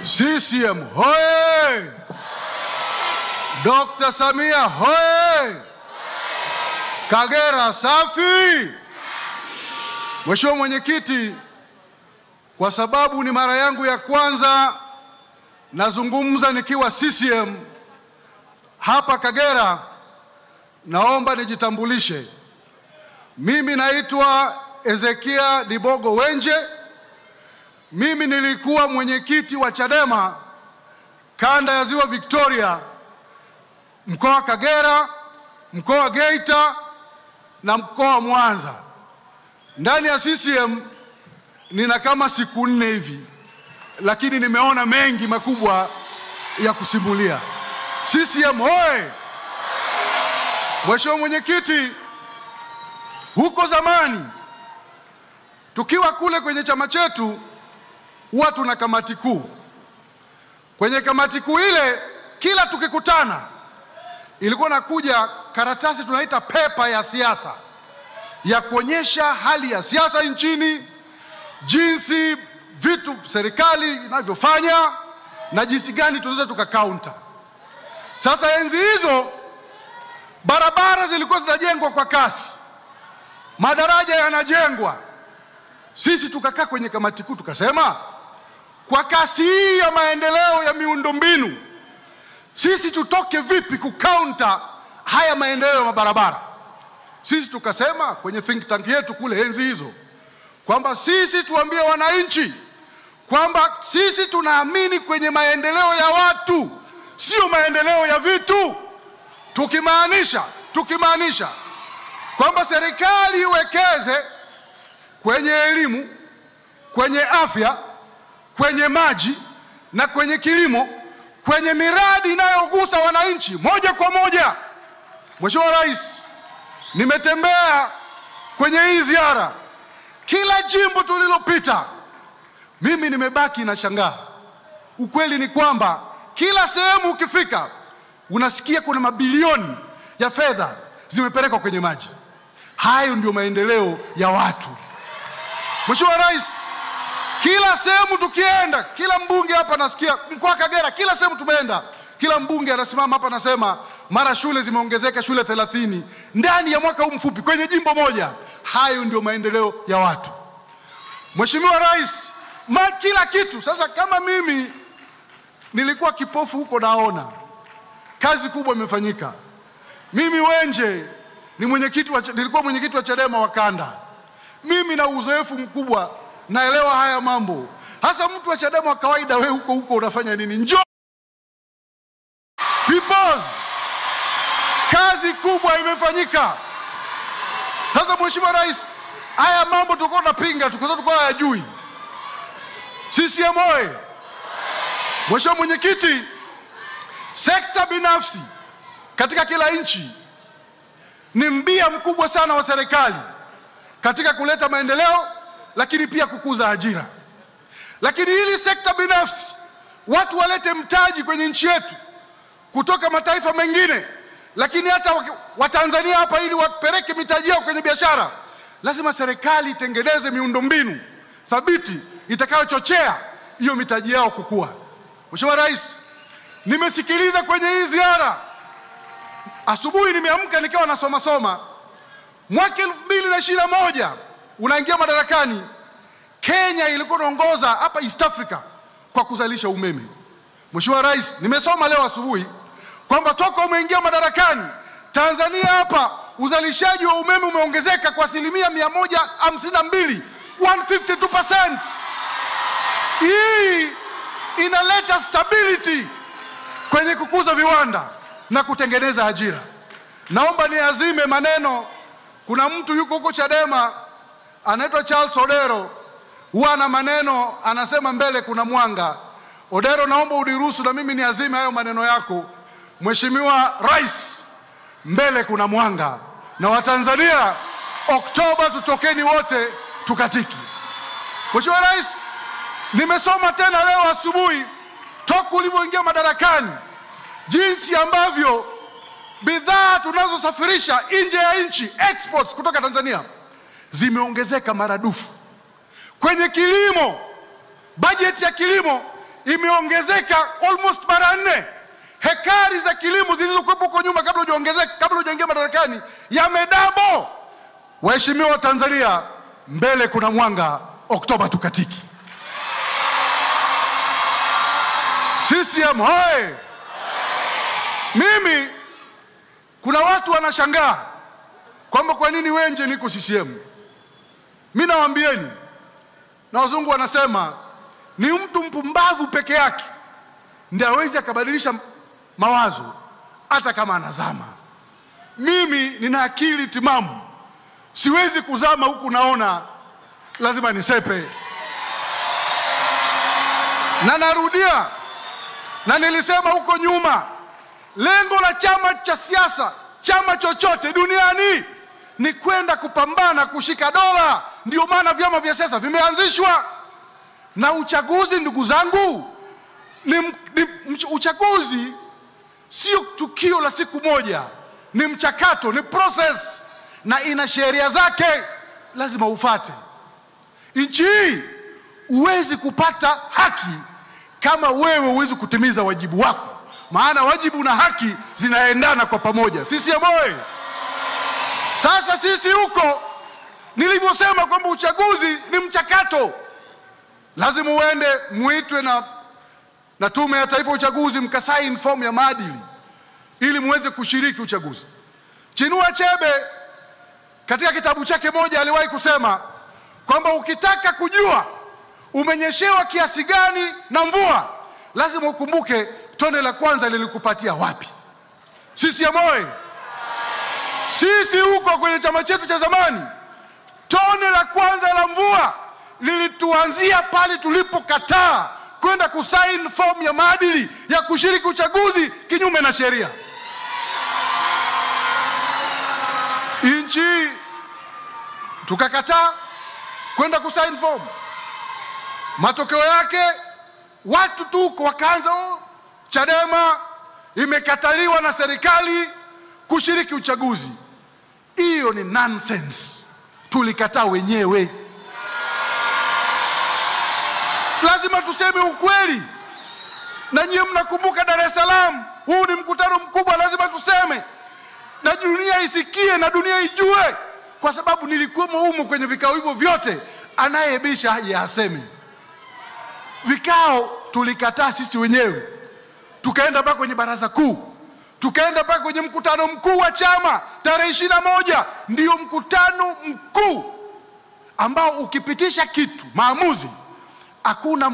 CCM hoye! Dr. Samia hoye! Kagera safi! Mheshimiwa Mwenyekiti, kwa sababu ni mara yangu ya kwanza nazungumza nikiwa CCM hapa Kagera, naomba nijitambulishe. Mimi naitwa Ezekia Dibogo Wenje. Mimi nilikuwa mwenyekiti wa Chadema kanda ya Ziwa Victoria, mkoa wa Kagera, mkoa wa Geita na mkoa wa Mwanza. Ndani ya CCM nina kama siku 4 hivi, lakini nimeona mengi makubwa ya kusimulia. CCM hoye! Mheshimiwa Mwenyekiti, huko zamani tukiwa kule kwenye chama chetu huwa tuna kamati kuu. Kwenye kamati kuu ile kila tukikutana ilikuwa nakuja karatasi tunaita pepa ya siasa ya kuonyesha hali ya siasa nchini, jinsi vitu serikali inavyofanya na jinsi gani tunaweza tukakaunta. Sasa enzi hizo barabara zilikuwa zinajengwa kwa kasi, madaraja yanajengwa. Sisi tukakaa kwenye kamati kuu tukasema, kwa kasi hii ya maendeleo ya miundombinu, sisi tutoke vipi kukaunta haya maendeleo ya mabarabara? Sisi tukasema kwenye think tank yetu kule enzi hizo kwamba sisi tuambie wananchi kwamba sisi tunaamini kwenye maendeleo ya watu, sio maendeleo ya vitu. Tukimaanisha kwamba serikali iwekeze kwenye elimu, kwenye afya, kwenye maji na kwenye kilimo, kwenye miradi inayogusa wananchi moja kwa moja. Mheshimiwa Rais, nimetembea kwenye hii ziara, kila jimbo tulilopita mimi nimebaki na shangaa. Ukweli ni kwamba kila sehemu ukifika unasikia kuna mabilioni ya fedha zimepelekwa kwenye maji. Hayo ndio maendeleo ya watu. Mheshimiwa Rais, kila sehemu tukienda, kila mbunge hapa nasikia, mkoa wa Kagera kila sehemu tumeenda, kila mbunge anasimama hapa anasema mara shule zimeongezeka, shule 30 ndani ya mwaka huu mfupi kwenye jimbo moja. Hayo ndio maendeleo ya watu. Mheshimiwa Rais, kila kitu. Sasa kama mimi nilikuwa kipofu huko naona, kazi kubwa imefanyika. Mimi Wenje nilikuwa mwenyekiti wa Chadema wa kanda. Mimi na uzoefu mkubwa, naelewa haya mambo. Hasa mtu wa Chadema wa kawaida, wewe huko unafanya nini? Njoo peoples, kazi kubwa imefanyika. Sasa Mheshimiwa Rais, haya mambo tulikuwa tunapinga, tulikuwa hayajui. CCM hoye! Mheshimiwa Mwenyekiti, sekta binafsi katika kila nchi ni mbia mkubwa sana wa serikali katika kuleta maendeleo, lakini pia kukuza ajira. Lakini hili sekta binafsi watu walete mtaji kwenye nchi yetu kutoka mataifa mengine, lakini hata Watanzania hapa, ili wapeleke mitaji yao kwenye biashara, lazima serikali itengeneze miundombinu thabiti itakayochochea hiyo mitaji yao kukua. Mheshimiwa Rais, nimesikiliza kwenye hii ziara, asubuhi nimeamka nikiwa nasoma mwaka 2021 unaingia madarakani, Kenya ilikuwa inaongoza hapa East Africa kwa kuzalisha umeme. Mheshimiwa Rais, nimesoma leo asubuhi kwamba toka umeingia madarakani, Tanzania hapa uzalishaji wa umeme umeongezeka kwa 152%, 152%. Hii inaleta stability kwenye kukuza viwanda na kutengeneza ajira. Naomba niazime maneno. Kuna mtu yuko huko Chadema anaitwa Charles Odero, huwa na maneno anasema mbele kuna mwanga. Odero, naomba uniruhusu na mimi niazime hayo maneno yako. Mheshimiwa Rais, mbele kuna mwanga, na Watanzania Oktoba tutokeni wote tukatiki. Mheshimiwa Rais, nimesoma tena leo asubuhi toka ulivyoingia madarakani jinsi ambavyo bidhaa tunazosafirisha nje ya nchi, exports kutoka Tanzania, zimeongezeka maradufu. Kwenye kilimo, bajeti ya kilimo imeongezeka almost mara 4. Hekari za kilimo zilizokuwepo huko nyuma kabla hujaingia madarakani yamedouble. Waheshimiwa wa Tanzania, mbele kuna mwanga, Oktoba tukatiki. CCM hoye! Mimi kuna watu wanashangaa kwamba kwa nini Wenje niko CCM. Mimi nawaambieni, na wazungu wanasema ni mtu mpumbavu peke yake ndiye hawezi akabadilisha mawazo hata kama anazama. Mimi nina akili timamu, siwezi kuzama huku naona, lazima nisepe. Na narudia, na nilisema huko nyuma, lengo la chama cha siasa, chama chochote duniani, ni kwenda kupambana kushika dola. Ndio maana vyama vya siasa vimeanzishwa. Na uchaguzi, ndugu zangu, uchaguzi sio tukio la siku moja, ni mchakato, ni process, na ina sheria zake, lazima ufuate. Nchi hii huwezi kupata haki kama wewe huwezi kutimiza wajibu wako, maana wajibu na haki zinaendana kwa pamoja. Sisi moyo. Sasa sisi huko, nilivyosema kwamba uchaguzi ni mchakato, lazima uende muitwe na Tume ya Taifa ya Uchaguzi, mkasaini fomu ya maadili ili muweze kushiriki uchaguzi. Chinua Achebe katika kitabu chake moja aliwahi kusema kwamba ukitaka kujua umenyeshewa kiasi gani na mvua, lazima ukumbuke tone la kwanza lilikupatia wapi. Sisi moyo. Sisi huko kwenye chama chetu cha zamani, tone la kwanza la mvua lilituanzia pale tulipokataa kwenda kusaini fomu ya maadili ya kushiriki uchaguzi kinyume na sheria. Nchi tukakataa kwenda kusaini fomu. Matokeo yake watu tu wakaanza, Chadema imekataliwa na serikali kushiriki uchaguzi. Hiyo ni nonsense. Tulikataa wenyewe. Lazima tuseme ukweli. Na nyie mnakumbuka Dar es Salaam, huu ni mkutano mkubwa, lazima tuseme na dunia isikie na dunia ijue, kwa sababu nilikuwa humo kwenye vikao hivyo vyote. Anayebisha aje aseme. Vikao tulikataa sisi wenyewe. Tukaenda mpaka kwenye baraza kuu, tukaenda mpaka kwenye mkutano mkuu wa chama tarehe 21. Ndio mkutano mkuu ambao ukipitisha kitu maamuzi, hakuna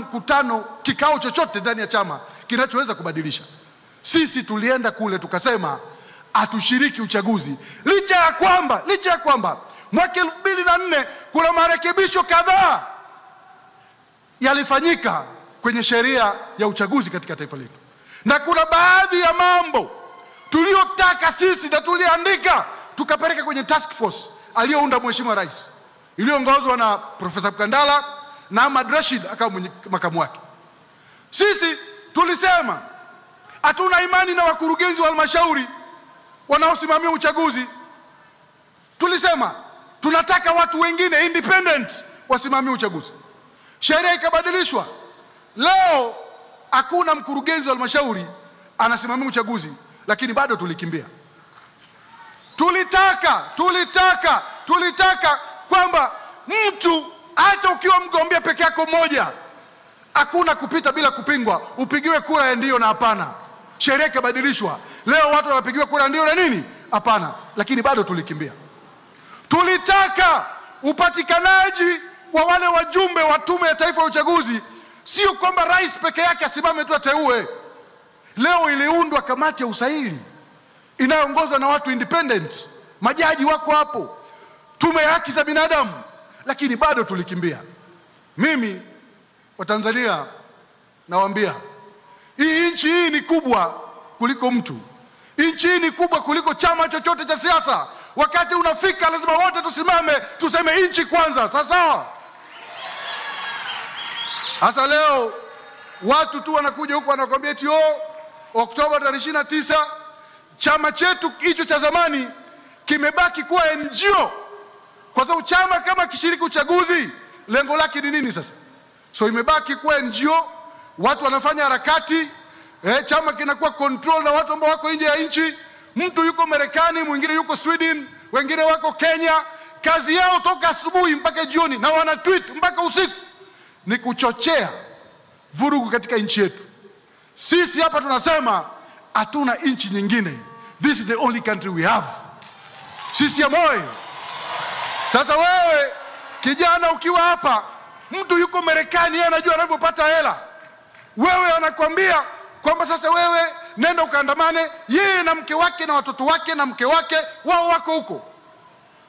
kikao chochote ndani ya chama kinachoweza kubadilisha. Sisi tulienda kule tukasema atushiriki uchaguzi, licha ya kwamba mwaka 2004 kuna marekebisho kadhaa yalifanyika kwenye sheria ya uchaguzi katika taifa letu, na kuna baadhi ya mambo tuliyotaka sisi na tuliandika tukapeleka kwenye task force aliyounda Mheshimiwa Rais, iliyoongozwa na Profesa Mkandala na Ahmad Rashid akawa makamu wake. Sisi tulisema hatuna imani na wakurugenzi wa halmashauri wanaosimamia uchaguzi. Tulisema tunataka watu wengine independent wasimamie uchaguzi. Sheria ikabadilishwa. Leo hakuna mkurugenzi wa halmashauri anasimamia uchaguzi, lakini bado tulikimbia. Tulitaka kwamba mtu hata ukiwa mgombea peke yako mmoja, hakuna kupita bila kupingwa, upigiwe kura ya ndio na hapana. Sheria ikabadilishwa. Leo watu wanapigiwa kura ndio na nini? Hapana. Lakini bado tulikimbia. Tulitaka upatikanaji wa wale wajumbe wa Tume ya Taifa ya Uchaguzi, sio kwamba rais peke yake asimame tu ateue. Leo iliundwa kamati ya usaili inayoongozwa na watu independent, majaji wako hapo, tume ya haki za binadamu, lakini bado tulikimbia. Mimi wa Tanzania nawaambia, hii nchi hii ni kubwa kuliko mtu. Nchi hii ni kubwa kuliko chama chochote cha siasa. Wakati unafika lazima wote tusimame tuseme nchi kwanza. Sasa leo watu tu wanakuja huko wanakuambia eti Oktoba 29 chama chetu hicho cha zamani kimebaki kuwa NGO. Kwa sababu chama kama kishiriki uchaguzi, lengo lake ni nini sasa? So imebaki kuwa NGO, watu wanafanya harakati, chama kinakuwa control na watu ambao wako nje ya nchi. Mtu yuko Marekani, mwingine yuko Sweden, wengine wako Kenya. Kazi yao toka asubuhi mpaka jioni na wana tweet mpaka usiku ni kuchochea vurugu katika nchi yetu. Sisi hapa tunasema hatuna nchi nyingine. This is the only country we have. Sisi ya moyo. Sasa wewe kijana ukiwa hapa, mtu yuko Marekani, yeye anajua anavyopata hela. Wewe anakuambia kwamba sasa wewe nenda ukaandamane, yeye na mke wake na watoto wake na mke wake wao wako huko,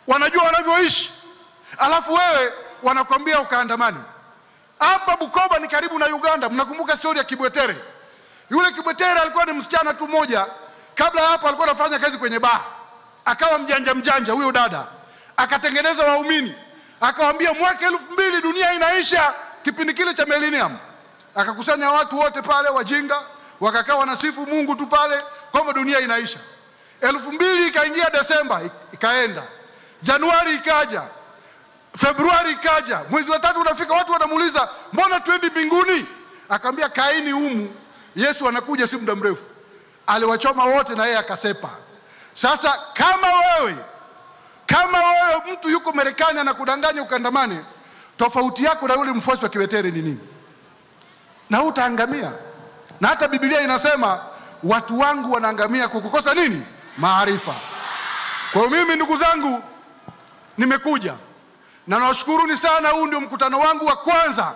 wanajua wanavyoishi. Alafu wewe wanakuambia ukaandamane. Hapa Bukoba ni karibu na Uganda. Mnakumbuka story ya Kibwetere? Yule Kibwetere alikuwa ni msichana tu mmoja. Kabla hapo alikuwa anafanya kazi kwenye bar. Akawa mjanja huyo dada. Akatengeneza waumini. Akawaambia mwaka 2000 dunia inaisha, kipindi kile cha millennium. Akakusanya watu wote pale wajinga, wakakaa wanasifu Mungu tu pale kwamba dunia inaisha. 2000 ikaingia, Desemba ikaenda, Januari ikaja, Februari ikaja, mwezi wa 3 unafika, watu wanamuuliza mbona twendi mbinguni? Akaambia kaini humu, Yesu anakuja si muda mrefu. Aliwachoma wote na yeye akasepa. Sasa kama wewe mtu yuko Marekani anakudanganya ukandamane, tofauti yako na yule mfuasi wa Kibwetere ni nini? Na utaangamia. Na hata Biblia inasema watu wangu wanaangamia kwa kukosa nini? Maarifa. Kwa hiyo mimi ndugu zangu nimekuja na nawashukuruni sana. Huu ndio mkutano wangu wa kwanza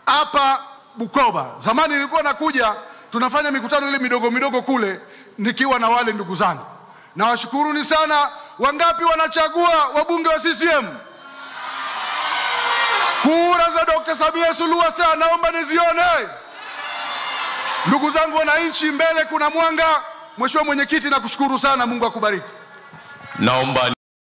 hapa Bukoba. Zamani nilikuwa nakuja tunafanya mikutano ile midogo kule nikiwa na wale ndugu zangu. Nawashukuruni sana. Wangapi wanachagua wabunge wa CCM? Kura za Dr. Samia Suluhu Hassan naomba nizione. Ndugu zangu wananchi, mbele kuna mwanga. Mheshimiwa Mwenyekiti, nakushukuru sana. Mungu akubariki. Naomba